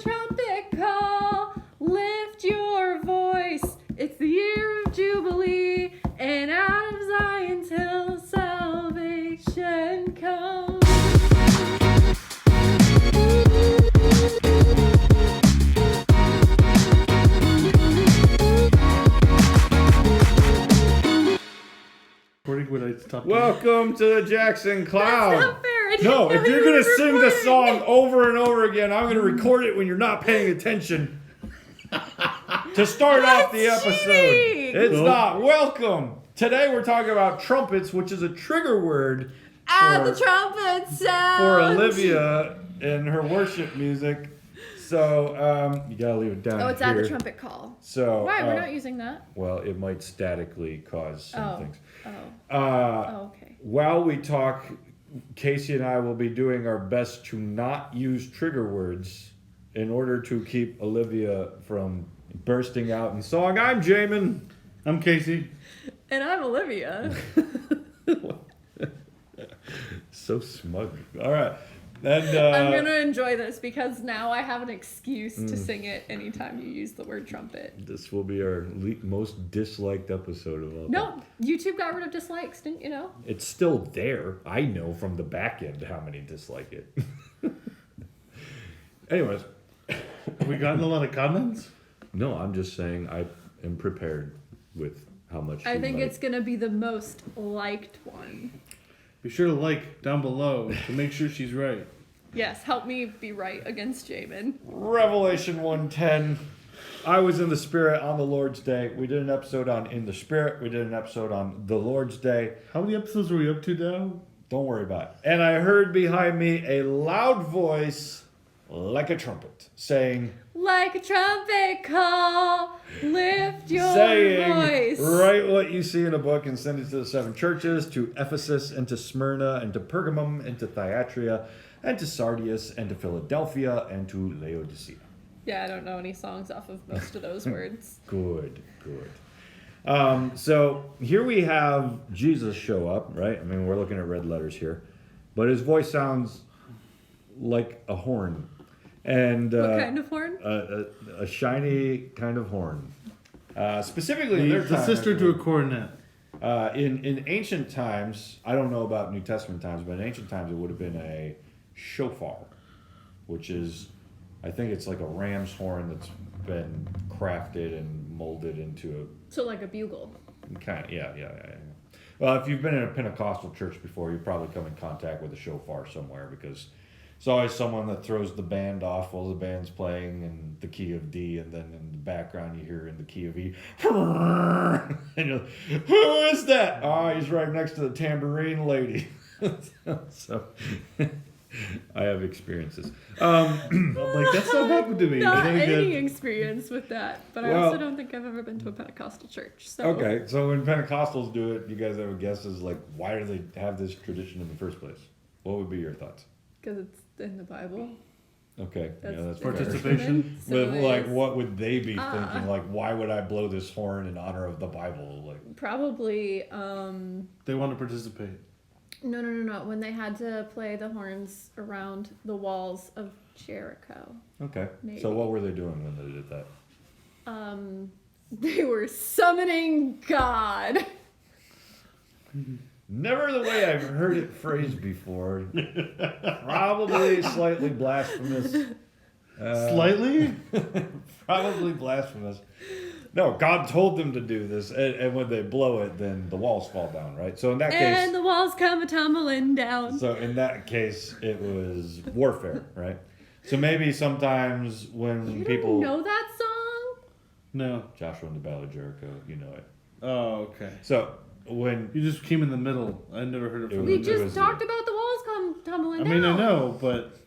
trumpet call, lift your voice. It's the year of Jubilee, and out of Zion's hill salvation comes. Welcome to the Jackson Cloud. That's not fair. No, if you're going to sing the song over and over again, I'm going to record it when you're not paying attention. To start off the episode. Cheating. It's not. Welcome. Today we're talking about trumpets, which is a trigger word the trumpet sound. for Olivia in her worship music. So, you got to leave it down here. Oh, it's at the trumpet call. So, Why? We're not using that? Well, it might statically cause some things. Okay. While we talk, Casey and I will be doing our best to not use trigger words in order to keep Olivia from bursting out in song. I'm Jamin. I'm Casey. And I'm Olivia. So smug. All right. And, I'm going to enjoy this because now I have an excuse to sing it anytime you use the word trumpet. This will be our most disliked episode of all time. No, YouTube got rid of dislikes, didn't you know? It's still there. I know from the back end how many dislike it. Anyways. Have we gotten a lot of comments? No, I'm just saying I am prepared with how much I think it's going to be the most liked one. Be sure to like down below to make sure she's right. Yes, help me be right against Jamin. Revelation 1:10. I was in the Spirit on the Lord's Day. We did an episode on In the Spirit. We did an episode on the Lord's Day. How many episodes are we up to now? Don't worry about it. And I heard behind me a loud voice like a trumpet saying, like a trumpet call, lift your saying, voice. write what you see in a book and send it to the 7 churches, to Ephesus and to Smyrna and to Pergamum and to Thyatira and to Sardius and to Philadelphia and to Laodicea. Yeah, I don't know any songs off of most of those words. Good. So here we have Jesus show up, right? I mean, we're looking at red letters here. But his voice sounds like a horn. And What kind of horn? A shiny kind of horn. Specifically in their The time, sister to a coronet. In ancient times, I don't know about New Testament times, but in ancient times it would have been a shofar, which is, I think it's like a ram's horn that's been crafted and molded into So like a bugle. a kind of, yeah. Well, if you've been in a Pentecostal church before, you've probably come in contact with a shofar somewhere, because it's always someone that throws the band off while the band's playing in the key of D, and then in the background you hear in the key of E. And you're like, who is that? Oh, he's right next to the tambourine lady. So I have experiences. I'm like, that's not happened to me. Not But then any again, experience with that, but I Well- also don't think I've ever been to a Pentecostal church. So Okay, so when Pentecostals do it, you guys have a guess as like, why do they have this tradition in the first place? What would be your thoughts? because it's in the Bible. Okay, That's yeah, that's their fair. Participation. So But like, it's what would they be thinking? Like, why would I blow this horn in honor of the Bible? Like, probably they want to participate. no. When they had to play the horns around the walls of Jericho, okay. Maybe. So what were they doing when they did that? they were summoning God. Never the way I've heard it phrased before. Probably slightly blasphemous. Slightly? Probably blasphemous. No, God told them to do this, and when they blow it, then the walls fall down, right? So in that case, And the walls come a-tumbling down. so in that case, it was warfare, right? So maybe sometimes when You people don't know that song? No. Joshua and the Battle of Jericho, you know it. Oh, okay. So when You just came in the middle. I never heard it from We It the was just talked about the walls come tumbling I down. mean, I know, but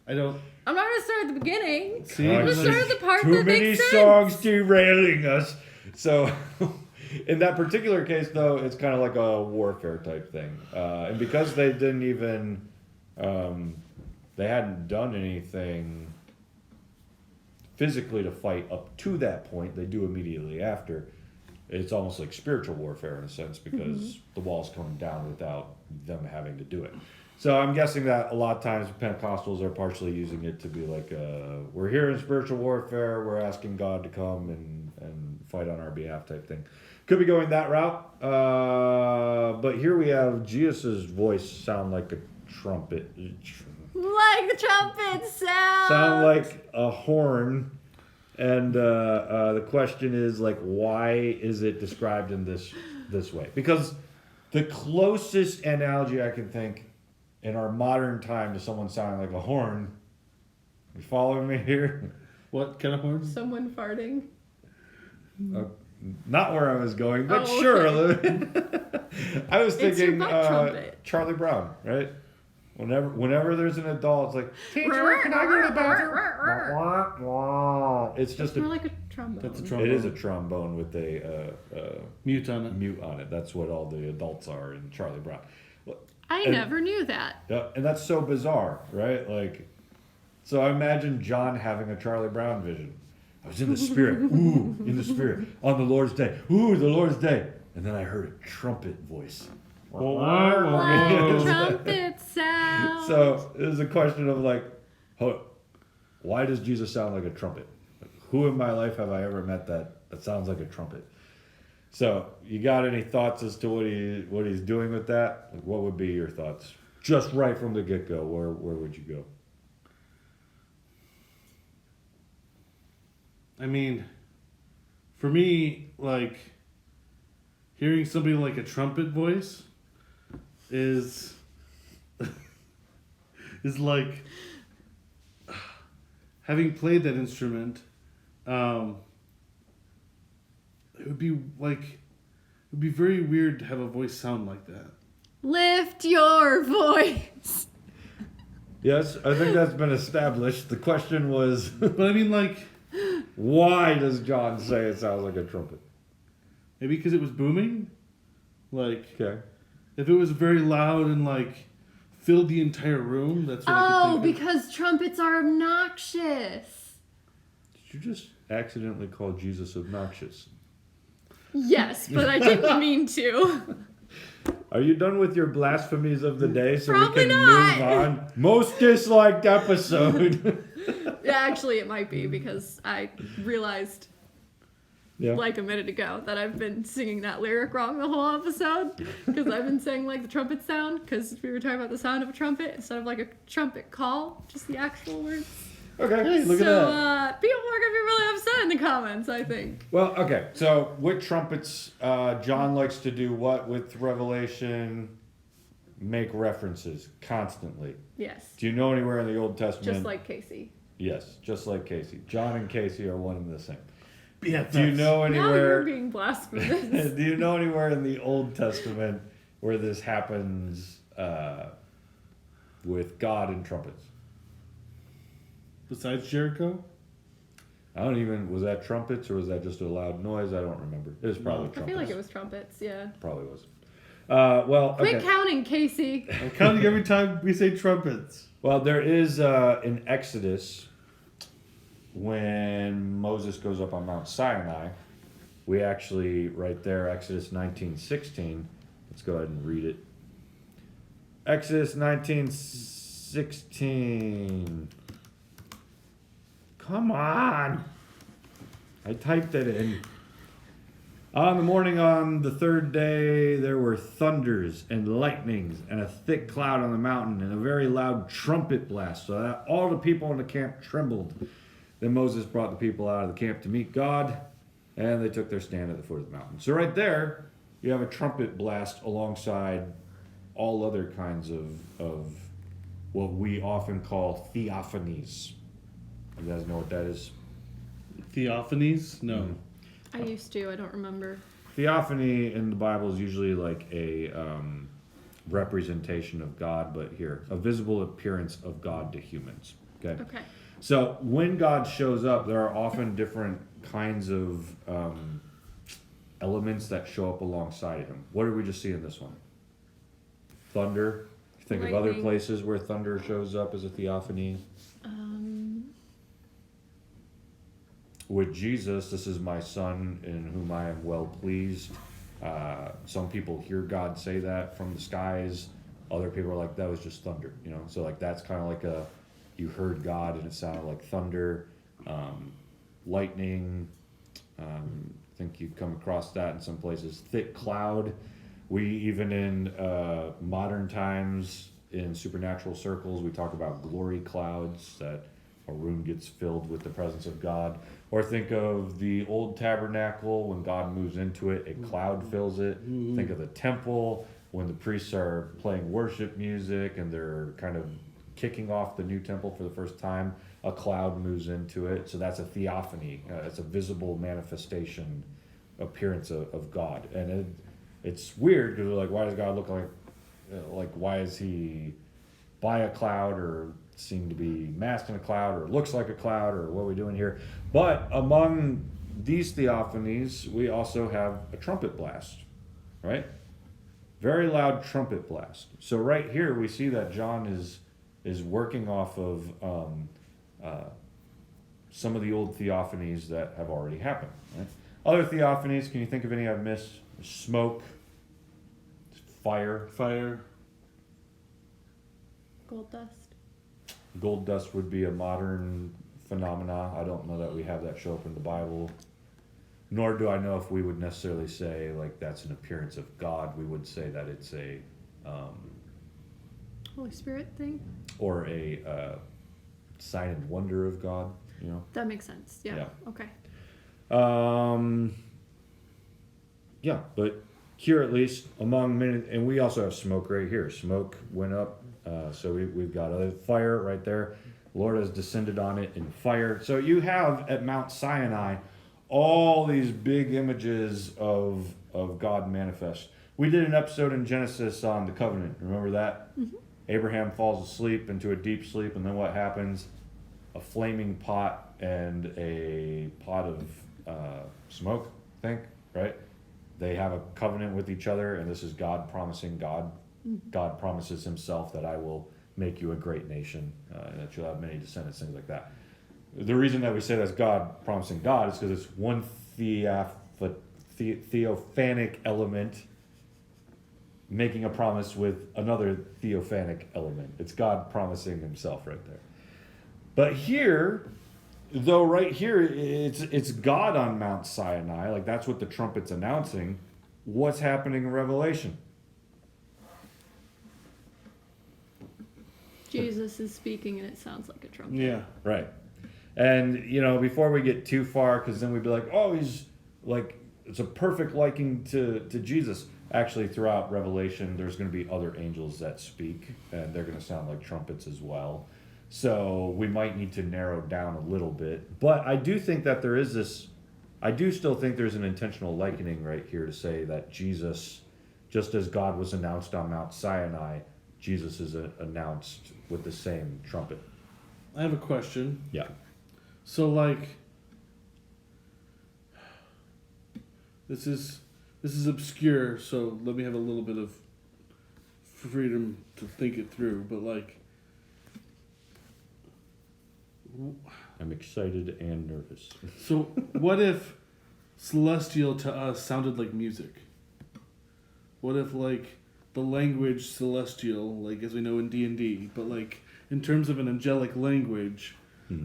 I don't. I'm not going to start at the beginning. See? I'm going to Like, start at the part too that many makes sense. songs derailing us. So in that particular case, though, it's kind of like a warfare type thing, and because they didn't even they hadn't done anything physically to fight up to that point, they do immediately after. It's almost like spiritual warfare in a sense, because the walls come down without them having to do it. So I'm guessing that a lot of times Pentecostals are partially using it to be like, we're here in spiritual warfare, we're asking God to come and fight on our behalf type thing. Could be going that route. But here we have Jesus' voice sound like a trumpet. Like the trumpet sound. Sound like a horn. And the question is, like, why is it described in this way? Because the closest analogy I can think in our modern time to someone sounding like a horn, you following me here? What kind of horn? Someone farting. Not where I was going, but Oh, sure. okay. I was It's your thinking butt trumpet. Charlie Brown, right? Whenever there's an adult, it's like, teacher, can I go to the bathroom? It's just More like a trombone. That's a trombone. It is a trombone with a Mute on it. mute on it. That's what all the adults are in Charlie Brown. I And- never knew that. Yeah, and that's so bizarre, right? Like, so I imagine John having a Charlie Brown vision. I was in the spirit, ooh, in the spirit, on the Lord's day, ooh, the Lord's day. And then I heard a trumpet voice. Like trumpet sound. So it was a question of like, why does Jesus sound like a trumpet? Who in my life have I ever met that sounds like a trumpet? So you got any thoughts as to what he's doing with that? Like, what would be your thoughts? Just right from the get-go, where would you go? I mean, for me, like, hearing somebody like a trumpet voice is like having played that instrument. It would be very weird to have a voice sound like that. Lift your voice. Yes, I think that's been established. The question was, But I mean, like, why does John say it sounds like a trumpet? maybe because it was booming. Like, Okay. if it was very loud and like filled the entire room, that's what I Oh, could think of. because trumpets are obnoxious. Did you just accidentally call Jesus obnoxious? Yes, but I didn't mean to. Are you done with your blasphemies of the day so Probably we can not. move on? Most disliked episode. Yeah, actually, it might be because I realized Yeah. like a minute ago that I've been singing that lyric wrong the whole episode because I've been saying like the trumpet sound because we were talking about the sound of a trumpet instead of like a trumpet call, just the actual words. Okay. Hey, look so, at that. People are gonna be really upset in the comments, I think. Well, okay. So with trumpets, John likes to do what with Revelation? Make references constantly. Yes, Do you know anywhere in the Old Testament? just like Casey. Yes, just like Casey. John and Casey are one and the same. Yeah. Do you know Now you're anywhere? being blasphemous. Do you know anywhere in the Old Testament where this happens with God and trumpets? Besides Jericho? Was that trumpets or was that just a loud noise? I don't remember. It was probably I trumpets. feel like it was trumpets, yeah. Probably was. Well, Quit okay. counting, Casey. I'm counting every time we say trumpets. Well, there is in Exodus when Moses goes up on Mount Sinai. We actually right there, Exodus 19:16. Let's go ahead and read it. Exodus 19:16. Come on. I typed it in. On the morning on the third day, there were thunders and lightnings and a thick cloud on the mountain and a very loud trumpet blast, so that all the people in the camp trembled. Then Moses brought the people out of the camp to meet God, and they took their stand at the foot of the mountain. So right there, you have a trumpet blast alongside all other kinds of what we often call theophanies. You guys know what that is? Theophanies? No. Mm. I used to, I don't remember. Theophany in the Bible is usually like a representation of God, but here, a visible appearance of God to humans. Okay? Okay. So when God shows up, there are often different kinds of elements that show up alongside of him. What did we just see in this one? Thunder. Think of other Lightning. places where thunder shows up as a theophany. With Jesus, this is my son in whom I am well pleased. Some people hear God say that from the skies. Other people are like, that was just thunder, you know? So like that's kind of like you heard God and it sounded like thunder, lightning. I think you've come across that in some places. Thick cloud. We even in modern times in supernatural circles, we talk about glory clouds, that a room gets filled with the presence of God. Or think of the old tabernacle, when God moves into it, a cloud fills it. Think of the temple, when the priests are playing worship music and they're kind of kicking off the new temple for the first time, a cloud moves into it. So that's a theophany. It's a visible manifestation, appearance of God. And it's weird because we're like, why does God look like why is he by a cloud or seem to be masked in a cloud or looks like a cloud or what are we doing here? But among these theophanies, we also have a trumpet blast, right? Very loud trumpet blast. So right here we see that John is working off of some of the old theophanies that have already happened. Right? Other theophanies, can you think of any I've missed? Smoke, fire. Gold dust. Gold dust would be a modern phenomena. I don't know that we have that show up in the Bible. Nor do I know if we would necessarily say like that's an appearance of God. We would say that it's a Holy Spirit thing? Or a sign and wonder of God, you know? That makes sense. Yeah. Yeah. Okay. Yeah, but here at least, among many, and we also have smoke right here. Smoke went up, so we've got a fire right there. Lord has descended on it in fire. So you have at Mount Sinai all these big images of God manifest. We did an episode in Genesis on the covenant. Remember that? Mm-hmm. Abraham falls asleep into a deep sleep, and then what happens? A flaming pot and a pot of smoke, I think, right? They have a covenant with each other, and this is God promising God. Mm-hmm. God promises himself that I will make you a great nation, and that you'll have many descendants, things like that. The reason that we say that's God promising God is because it's one theophanic element making a promise with another theophanic element. It's God promising himself right there. But here, though right here, it's God on Mount Sinai, like that's what the trumpet's announcing. What's happening in Revelation? Jesus is speaking and it sounds like a trumpet. Yeah. Right. And, you know, before we get too far, because then we'd be like, oh, he's like, it's a perfect liking to Jesus. Actually, throughout Revelation, there's going to be other angels that speak, and they're going to sound like trumpets as well. So we might need to narrow down a little bit. But I do think that there is this, I do still think there's an intentional likening right here to say that Jesus, just as God was announced on Mount Sinai, Jesus is announced with the same trumpet. I have a question. Yeah. So, like, this is obscure, so let me have a little bit of freedom to think it through, but, like, I'm excited and nervous. so what if celestial to us sounded like music? What if, like, the language celestial, like, as we know in D&D, but, like, in terms of an angelic language,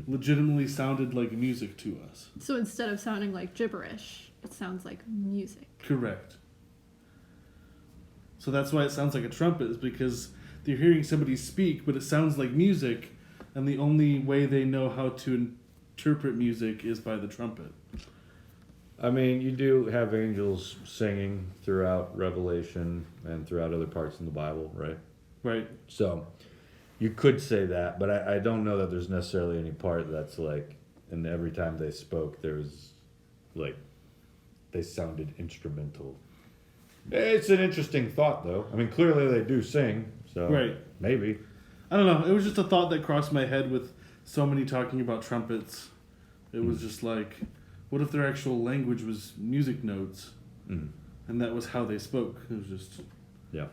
legitimately sounded like music to us? So instead of sounding like gibberish, it sounds like music. Correct. So that's why it sounds like a trumpet, is because they're hearing somebody speak, but it sounds like music, and the only way they know how to interpret music is by the trumpet. I mean, you do have angels singing throughout Revelation and throughout other parts in the Bible, right? Right. So you could say that, but I don't know that there's necessarily any part that's like, and every time they spoke, there was like, they sounded instrumental. It's an interesting thought, though. I mean, clearly they do sing, so Right. maybe. I don't know. It was just a thought that crossed my head with so many talking about trumpets. It was just like, what if their actual language was music notes, and that was how they spoke? It was just... Yeah.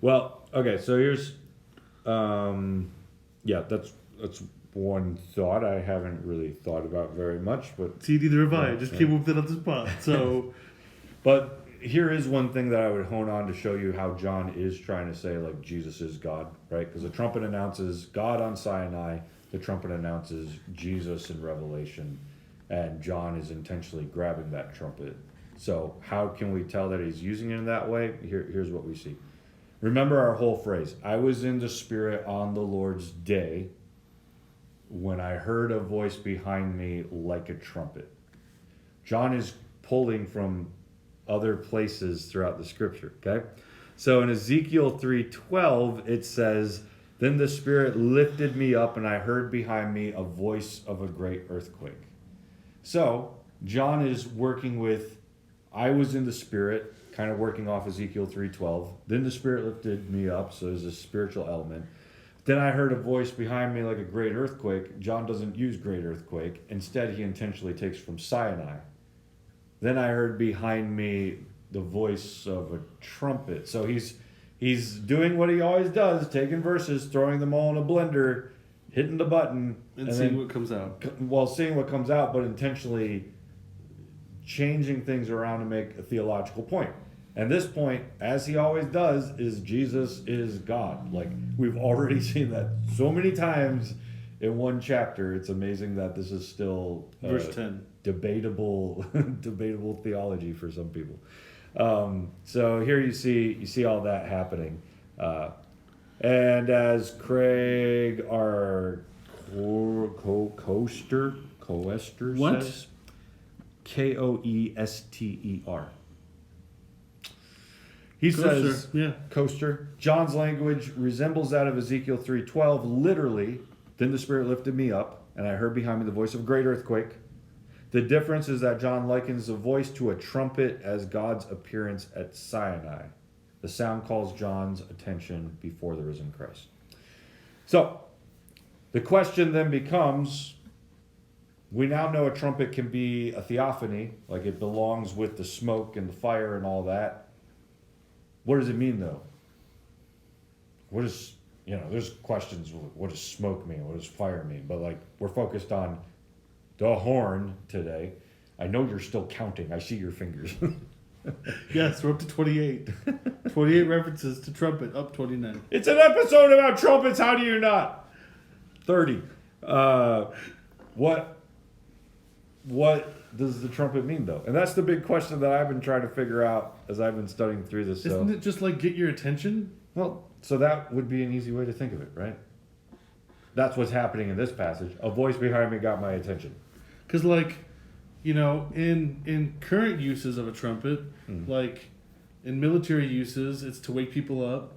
Well, okay, so here's, yeah, that's one thought I haven't really thought about very much, but... See, neither have I. Yeah, Just yeah. came up with it on the spot, so... But here is one thing that I would hone on to show you how John is trying to say, like, Jesus is God, right? Because the trumpet announces God on Sinai, the trumpet announces Jesus in Revelation, and John is intentionally grabbing that trumpet. So how can we tell that he's using it in that way? Here's what we see. Remember our whole phrase. I was in the Spirit on the Lord's day when I heard a voice behind me like a trumpet. John is pulling from other places throughout the scripture, okay? So in Ezekiel 3:12, it says, then the Spirit lifted me up and I heard behind me a voice of a great earthquake. So John is working with, I was in the Spirit, kind of working off Ezekiel 3:12. Then the Spirit lifted me up, so there's a spiritual element. Then I heard a voice behind me like a great earthquake. John doesn't use great earthquake. Instead, he intentionally takes from Sinai. Then I heard behind me the voice of a trumpet. So he's doing what he always does, taking verses, throwing them all in a blender, hitting the button. And seeing what comes out. Well, seeing what comes out, but intentionally changing things around to make a theological point. And this point, as he always does, is Jesus is God. Like, we've already seen that so many times in one chapter. It's amazing that this is still Verse 10. debatable theology for some people. So here you see all that happening. And as Craig, our coaster What? says, Koester. He says, yeah. coaster. John's language resembles that of Ezekiel 3:12. Literally, then the Spirit lifted me up, and I heard behind me the voice of a great earthquake. The difference is that John likens the voice to a trumpet as God's appearance at Sinai. The sound calls John's attention before the risen Christ. So, the question then becomes, we now know a trumpet can be a theophany, like it belongs with the smoke and the fire and all that. What does it mean, though? What is, there's questions, what does smoke mean? What does fire mean? But, like, we're focused on the horn today. I know you're still counting. I see your fingers. Yes, we're up to 28. 28 references to trumpet, up 29. It's an episode about trumpets. How do you not? 30. What does the trumpet mean, though? And that's the big question that I've been trying to figure out as I've been studying through this. Isn't it just like get your attention? Well, so that would be an easy way to think of it, right? That's what's happening in this passage. A voice behind me got my attention. Because, like, in current uses of a trumpet, like in military uses, it's to wake people up.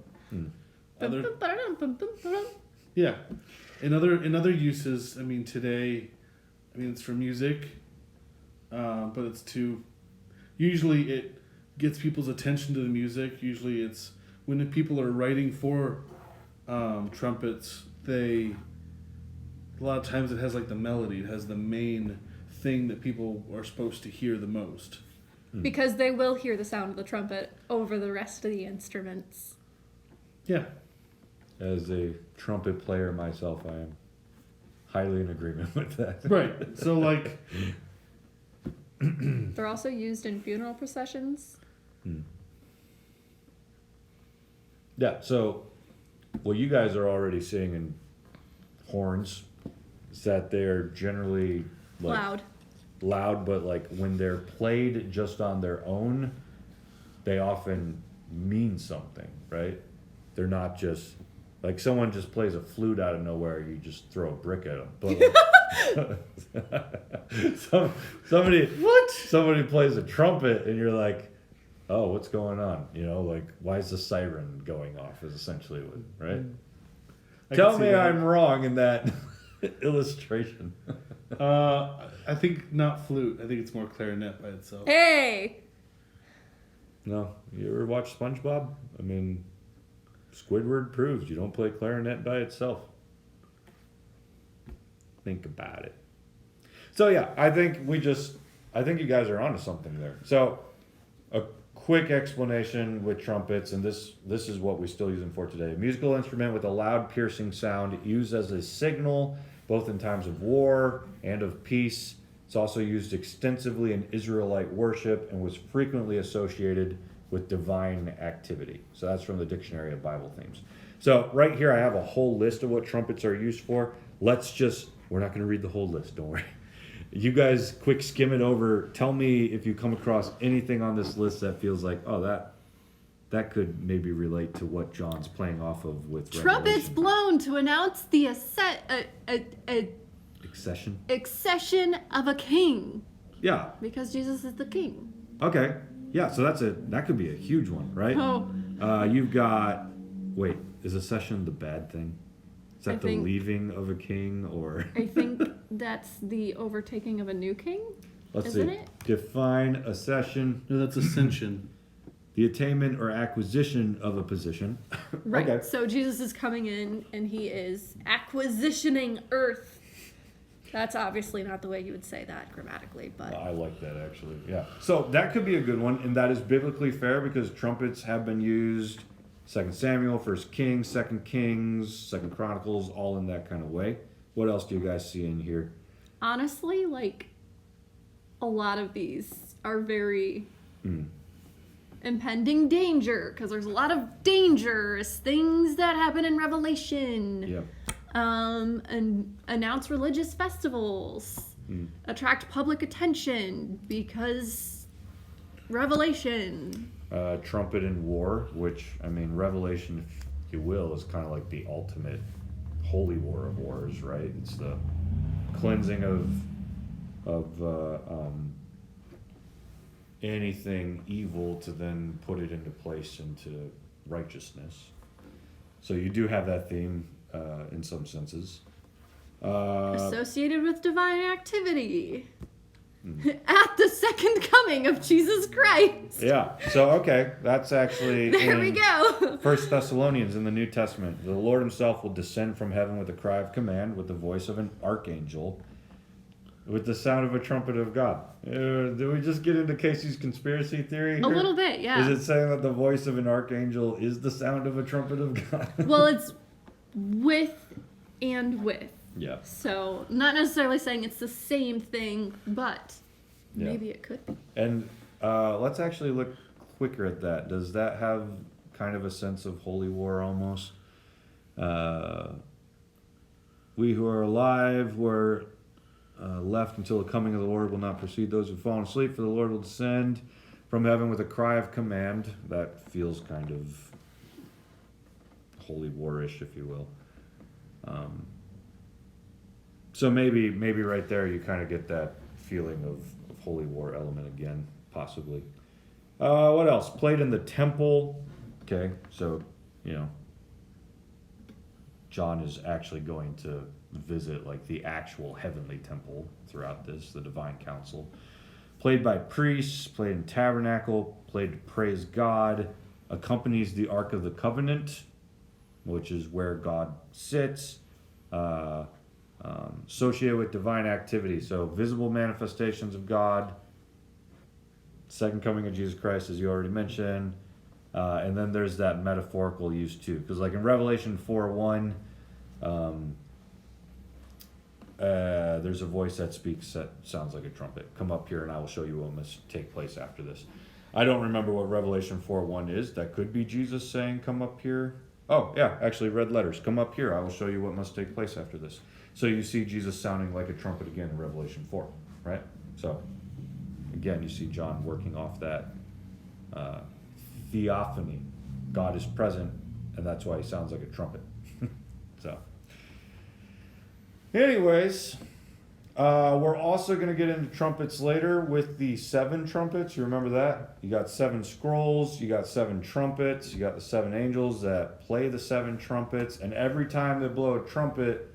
Yeah. In other uses, today, it's for music, but it's to, usually it gets people's attention to the music. Usually it's when the people are writing for trumpets, a lot of times it has like the melody. It has the main thing that people are supposed to hear the most. Because they will hear the sound of the trumpet over the rest of the instruments. Yeah. As a trumpet player myself, I am highly in agreement with that. Right. So, like... They're also used in funeral processions. Yeah, so what you guys are already seeing in horns is that they're generally loud, but like when they're played just on their own, they often mean something, right? They're not just like someone just plays a flute out of nowhere, you just throw a brick at them. But somebody plays a trumpet and you're like, oh, what's going on? Like, why is the siren going off is essentially what, right? Tell me I'm wrong in that illustration. I think not flute. I think it's more clarinet by itself. Hey! No. You ever watch SpongeBob? Squidward proves you don't play clarinet by itself. Think about it. So yeah, I think you guys are onto something there. So a quick explanation with trumpets, and this is what we still use them for today. A musical instrument with a loud piercing sound used as a signal both in times of war and of peace. It's also used extensively in Israelite worship and was frequently associated with divine activity. So that's from the Dictionary of Bible Themes. So right here I have a whole list of what trumpets are used for. We're not going to read the whole list, don't worry. You guys quick skim it over. Tell me if you come across anything on this list that feels like, oh, that could maybe relate to what John's playing off of with Trumpets Revelation. blown to announce the accession of a king. Yeah. Because Jesus is the king. Okay. Yeah, so that could be a huge one, right? Oh. You've got, wait, is accession the bad thing? Is that the leaving of a king, or? I think that's the overtaking of a new king. Let's Isn't see. it? Define accession. No, that's ascension. The attainment or acquisition of a position. Right. Okay. So Jesus is coming in and he is acquisitioning earth. That's obviously not the way you would say that grammatically, but I like that actually. Yeah. So that could be a good one, and that is biblically fair because trumpets have been used 2 Samuel, 1 Kings, 2 Kings, 2 Chronicles, all in that kind of way. What else do you guys see in here? honestly, like, a lot of these are very impending danger, because there's a lot of dangerous things that happen in Revelation. Yep. And announce religious festivals, attract public attention, because Revelation. Trumpet in war, which, I mean, Revelation, if you will, is kind of like the ultimate holy war of wars, right? It's the cleansing of anything evil to then put it into place into righteousness. So you do have that theme in some senses. Associated with divine activity. At the second coming of Jesus Christ. Yeah. So, okay. That's actually There we go. 1 Thessalonians in the New Testament. The Lord himself will descend from heaven with a cry of command, with the voice of an archangel, with the sound of a trumpet of God. Did we just get into Casey's conspiracy theory here? A little bit, yeah. Is it saying that the voice of an archangel is the sound of a trumpet of God? Well, it's with and with. Yeah. So, not necessarily saying it's the same thing, but maybe it could be. And let's actually look quicker at that. Does that have kind of a sense of holy war almost? We who are alive were left until the coming of the Lord will not precede those who've fallen asleep, for the Lord will descend from heaven with a cry of command. That feels kind of holy war-ish, if you will. So maybe right there you kind of get that feeling of holy war element again, possibly. What else? Played in the temple. Okay, so, John is actually going to visit like the actual heavenly temple throughout this, the divine council. Played by priests, played in tabernacle, played to praise God, accompanies the Ark of the Covenant, which is where God sits. Associated with divine activity, so visible manifestations of God, second coming of Jesus Christ, as you already mentioned, and then there's that metaphorical use too, because like in Revelation 4:1, there's a voice that speaks that sounds like a trumpet. Come up here and I will show you what must take place after this. I don't remember what Revelation 4:1 is. That could be Jesus saying, come up here. Oh, yeah, actually red letters. Come up here. I will show you what must take place after this. So you see Jesus sounding like a trumpet again in Revelation 4, right? So, again, you see John working off that theophany. God is present, and that's why he sounds like a trumpet. So, anyways, we're also going to get into trumpets later with the 7 trumpets. You remember that? You got 7 scrolls, you got 7 trumpets, you got the 7 angels that play the 7 trumpets, and every time they blow a trumpet,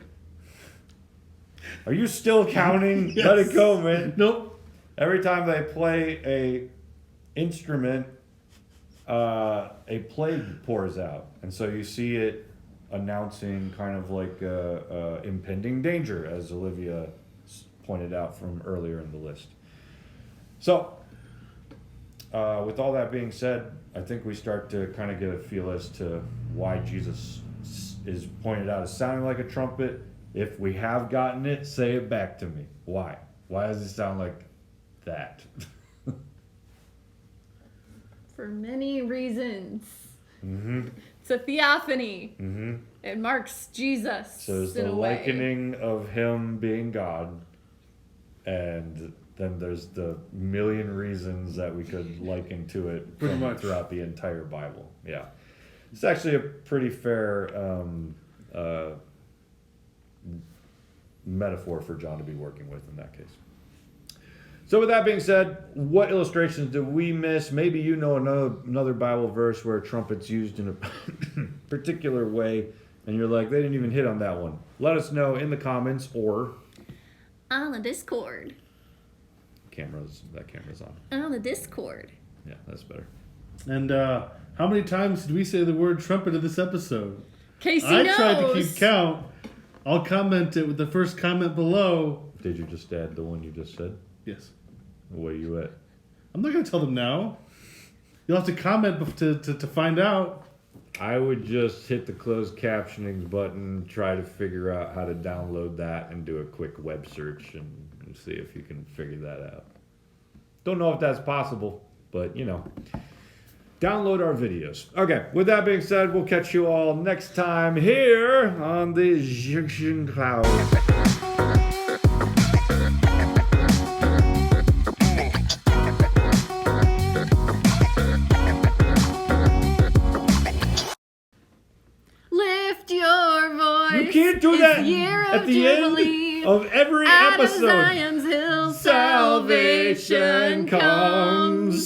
are you still counting? Yes. Let it go, man. Nope. Every time they play a instrument, a plague pours out, and so you see it announcing kind of like impending danger, as Olivia pointed out from earlier in the list. So, with all that being said, I think we start to kind of get a feel as to why Jesus is pointed out as sounding like a trumpet. If we have gotten it, say it back to me. Why? Why does it sound like that? for many reasons. Mm-hmm. It's a theophany. Mm-hmm. It marks Jesus. So there's in the a way. likening of him being God, and then there's the million reasons that we could liken to it Pretty much throughout the entire Bible. Yeah, it's actually a pretty fair metaphor for John to be working with in that case. So with that being said, what illustrations did we miss? Maybe you know another Bible verse where trumpet's used in a particular way, and you're like, they didn't even hit on that one. Let us know in the comments or on the Discord. That camera's on. On the Discord. Yeah, that's better. And how many times did we say the word trumpet in this episode? Casey I knows. tried to keep count. I'll comment it with the first comment below. Did you just add the one you just said? Yes. Where you at? I'm not going to tell them now. You'll have to comment to find out. I would just hit the closed captioning button, try to figure out how to download that, and do a quick web search and see if you can figure that out. Don't know if that's possible, but you know. Download our videos. Okay, with that being said, we'll catch you all next time here on the Junction Cloud. Lift your voice. You can't do It's that year at of the Jubilee. end of every Out of episode. Zion's hill, Salvation comes.